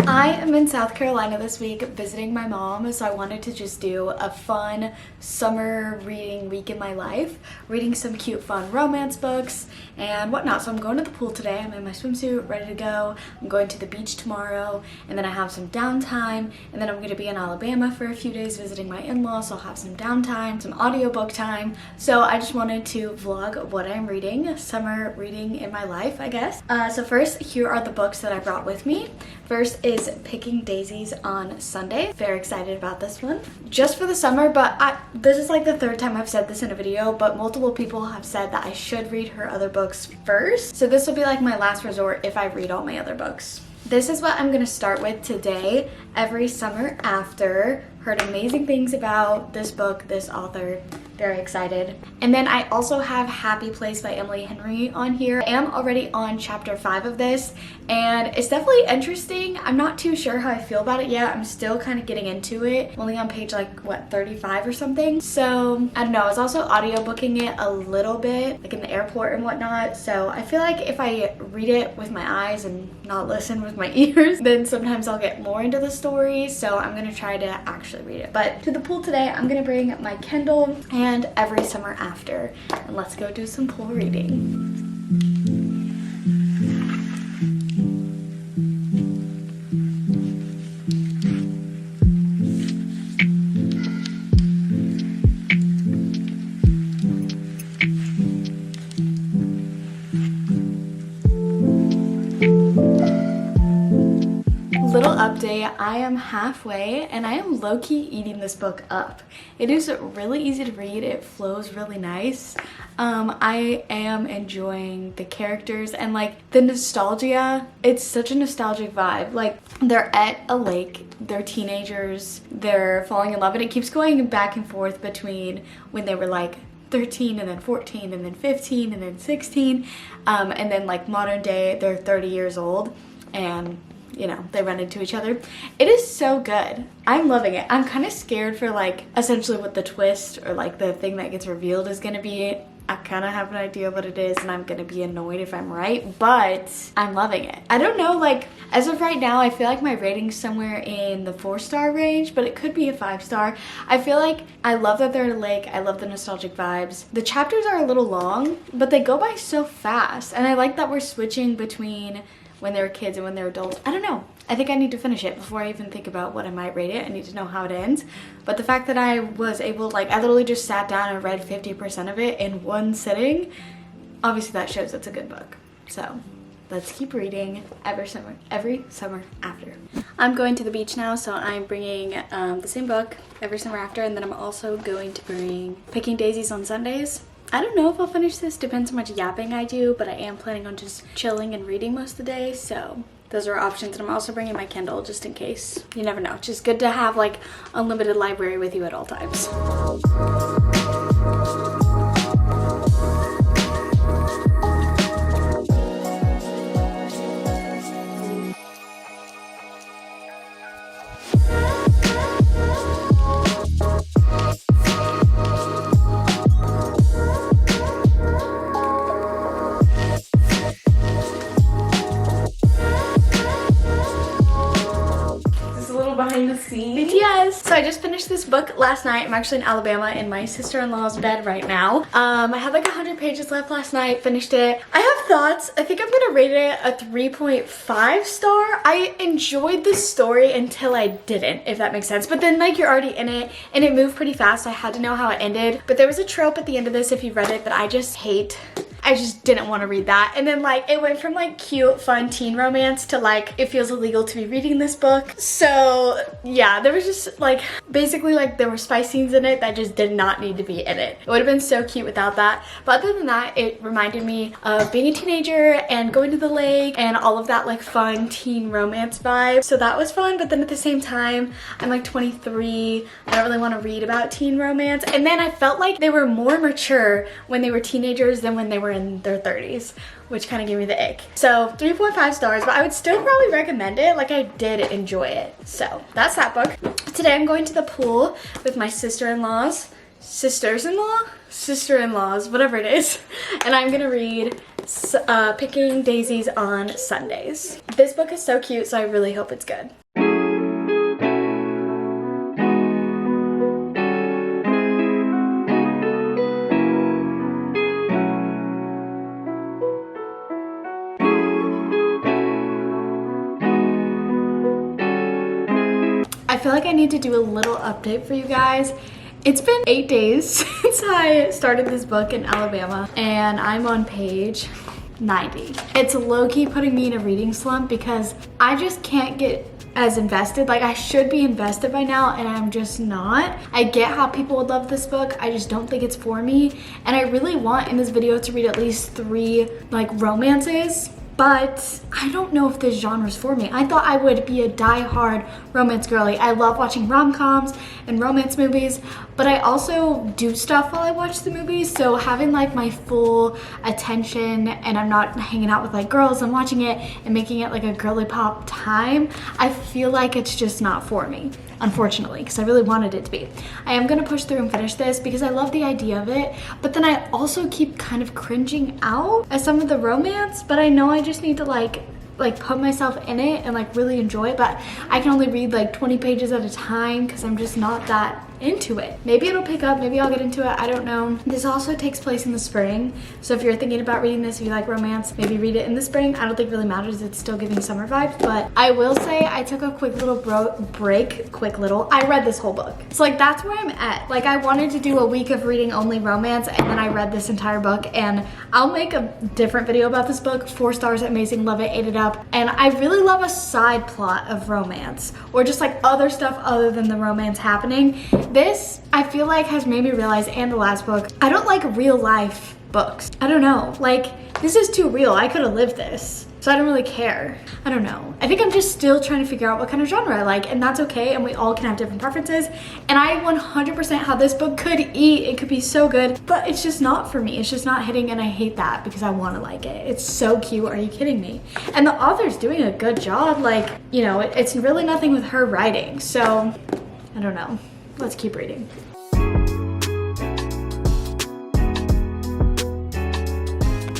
I am in South Carolina this week visiting my mom, so I wanted to just do a fun summer reading week in my life, reading some cute fun romance books and whatnot. So I'm going to the pool today. I'm in my swimsuit, ready to go. I'm going to the beach tomorrow, and then I have some downtime, and then I'm going to be in Alabama for a few days visiting my in-laws, so I'll have some downtime, some audiobook time. So I just wanted to vlog what I'm reading, summer reading in my life, I guess. So first, here are the books that I brought with me. First is Picking Daisies on Sunday. Very excited about this one. Just for the summer, but this is like the third time I've said this in a video, but multiple people have said that I should read her other books first. So this will be like my last resort if I read all my other books. This is what I'm gonna start with today. Every Summer After. Heard amazing things about this book, this author. Very excited. And then I also have Happy Place by Emily Henry on here. I am already on chapter 5 of this, and it's definitely interesting. I'm not too sure how I feel about it yet. I'm still kind of getting into it. I'm only on page like, what, 35 or something? So, I don't know. I was also audiobooking it a little bit, like in the airport and whatnot. So I feel like if I read it with my eyes and not listen with my ears, then sometimes I'll get more into the story. So I'm gonna try to actually read it. But to the pool today, I'm gonna bring my Kindle and Every Summer After, and let's go do some pool reading. Little update, I am halfway and I am low-key eating this book up. It is really easy to read, it flows really nice. I am enjoying the characters and like the nostalgia. It's such a nostalgic vibe. Like they're at a lake, they're teenagers, they're falling in love, and it keeps going back and forth between when they were like 13 and then 14 and then 15 and then 16, and then like modern day they're 30 years old and you know, they run into each other. It is so good. I'm loving it. I'm kind of scared for like essentially what the twist or like the thing that gets revealed is going to be. I kind of have an idea of what it is, and I'm going to be annoyed if I'm right, but I'm loving it. I don't know, like as of right now, I feel like my rating's somewhere in the 4-star range, but it could be a 5-star. I feel like I love that they're at a lake. I love the nostalgic vibes. The chapters are a little long, but they go by so fast, and I like that we're switching between when they were kids and when they were adults. I don't know. I think I need to finish it before I even think about what I might rate it. I need to know how it ends. But the fact that I was able, like, I literally just sat down and read 50% of it in one sitting, obviously that shows it's a good book. So let's keep reading every summer after. I'm going to the beach now, so I'm bringing the same book, Every Summer After, and then I'm also going to bring Picking Daisies on Sundays. I don't know if I'll finish this, depends how much yapping I do, but I am planning on just chilling and reading most of the day, so those are options. And I'm also bringing my Kindle just in case. You never know. It's just good to have like unlimited library with you at all times. Behind the scenes. Yes. So I just finished this book last night. I'm actually in Alabama in my sister-in-law's bed right now. I had like 100 pages left last night, finished it. I have thoughts. I think I'm gonna rate it a 3.5 star. I enjoyed the story until I didn't, if that makes sense. But then like you're already in it and it moved pretty fast. I had to know how it ended. But there was a trope at the end of this, if you read it, that I just hate. I just didn't want to read that. And then like it went from like cute, fun teen romance to like it feels illegal to be reading this book. So yeah, there was just like basically like there were spice scenes in it that just did not need to be in it. It would have been so cute without that. But other than that, it reminded me of being a teenager and going to the lake and all of that like fun teen romance vibe. So that was fun. But then at the same time, I'm like 23. I don't really want to read about teen romance. And then I felt like they were more mature when they were teenagers than when they were in their 30s, which kind of gave me the ick. So 3.5 stars, but I would still probably recommend it. Like I did enjoy it. So that's that book. Today I'm going to the pool with my sisters-in-law. sister-in-laws, whatever it is, and I'm gonna read Picking Daisies on Sundays. This book is so cute, so I really hope it's good. I feel like I need to do a little update for you guys. It's been 8 days since I started this book in Alabama, and I'm on page 90. It's low-key putting me in a reading slump because I just can't get as invested. Like, I should be invested by now, and I'm just not. I get how people would love this book. I just don't think it's for me. And I really want in this video to read at least 3 like romances, but I don't know if this genre is for me. I thought I would be a die-hard romance girly. I love watching rom-coms and romance movies, but I also do stuff while I watch the movies, so having like my full attention and I'm not hanging out with like girls and watching it and making it like a girly pop time, I feel like it's just not for me, unfortunately, because I really wanted it to be. I am gonna push through and finish this because I love the idea of it, but then I also keep kind of cringing out at some of the romance, but I know I just need to like put myself in it and like really enjoy it, but I can only read like 20 pages at a time because I'm just not that into it. Maybe it'll pick up, maybe I'll get into it, I don't know. This also takes place in the spring, so if you're thinking about reading this, if you like romance, maybe read it in the spring. I don't think it really matters, it's still giving summer vibes, but I will say I took a quick little I read this whole book. So like that's where I'm at. Like I wanted to do a week of reading only romance, and then I read this entire book, and I'll make a different video about this book. 4 stars, amazing, love it, ate it up. And I really love a side plot of romance, or just like other stuff other than the romance happening. This, I feel like, has made me realize, and the last book, I don't like real life books. I don't know, like this is too real. I could have lived this, so I don't really care. I don't know. I think I'm just still trying to figure out what kind of genre I like, and that's okay, and we all can have different preferences. And I 100% how this book could eat. It could be so good, but it's just not for me. It's just not hitting, and I hate that because I want to like it. It's so cute. Are you kidding me? And the author's doing a good job. Like, you know, it's really nothing with her writing. So I don't know. Let's keep reading.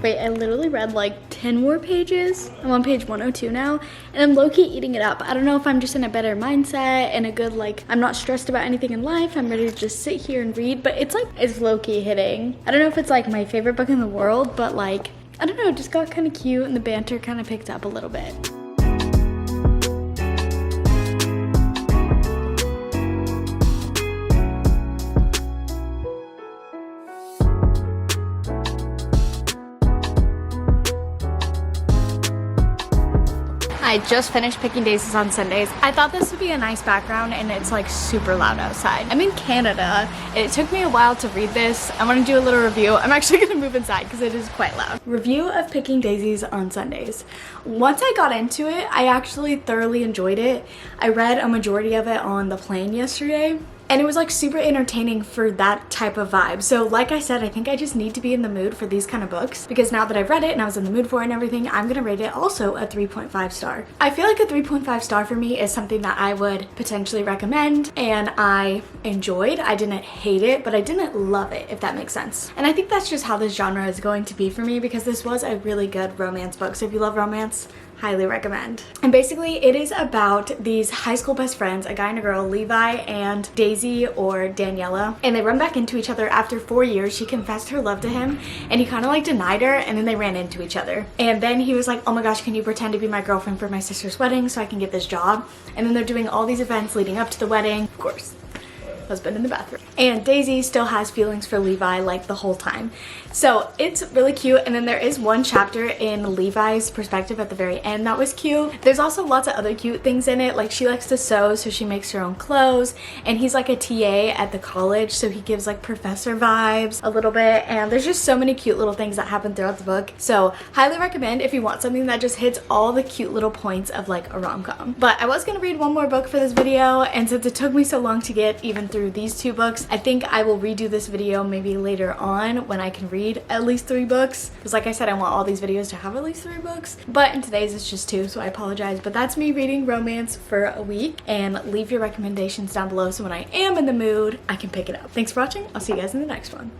Wait, I literally read like 10 more pages. I'm on page 102 now, and I'm low-key eating it up. I don't know if I'm just in a better mindset and a good, like, I'm not stressed about anything in life. I'm ready to just sit here and read, but it's like, it's low-key hitting. I don't know if it's like my favorite book in the world, but like, I don't know, it just got kind of cute and the banter kind of picked up a little bit. I just finished Picking Daisies on Sundays. I thought this would be a nice background, and it's like super loud outside. I'm in Canada, and it took me a while to read this. I want to do a little review. I'm actually gonna move inside because it is quite loud. Review of Picking Daisies on Sundays. Once I got into it, I actually thoroughly enjoyed it. I read a majority of it on the plane yesterday, and it was like super entertaining for that type of vibe. So like I said, I think I just need to be in the mood for these kind of books, because now that I've read it and I was in the mood for it and everything, I'm gonna rate it also a 3.5 star. I feel like a 3.5 star for me is something that I would potentially recommend, and I enjoyed. I didn't hate it, but I didn't love it, if that makes sense. And I think that's just how this genre is going to be for me, because this was a really good romance book. So if you love romance, highly recommend. And basically it is about these high school best friends, a guy and a girl, Levi and Daisy or Daniela, and they run back into each other after 4 years. She confessed her love to him, and he kind of like denied her, and then they ran into each other. And then he was like, oh my gosh, can you pretend to be my girlfriend for my sister's wedding so I can get this job? And then they're doing all these events leading up to the wedding. Of course, husband in the bathroom. And Daisy still has feelings for Levi like the whole time. So it's really cute. And then there is one chapter in Levi's perspective at the very end that was cute. There's also lots of other cute things in it. Like she likes to sew, so she makes her own clothes. And he's like a TA at the college, so he gives like professor vibes a little bit. And there's just so many cute little things that happen throughout the book. So highly recommend if you want something that just hits all the cute little points of like a rom-com. But I was gonna read one more book for this video, and since it took me so long to get even through these 2 books, I think I will redo this video maybe later on when I can read at least 3 books, because like I said, I want all these videos to have at least 3 books, but in today's it's just 2, so I apologize. But that's me reading romance for a week, and leave your recommendations down below so when I am in the mood I can pick it up. Thanks for watching. I'll see you guys in the next one.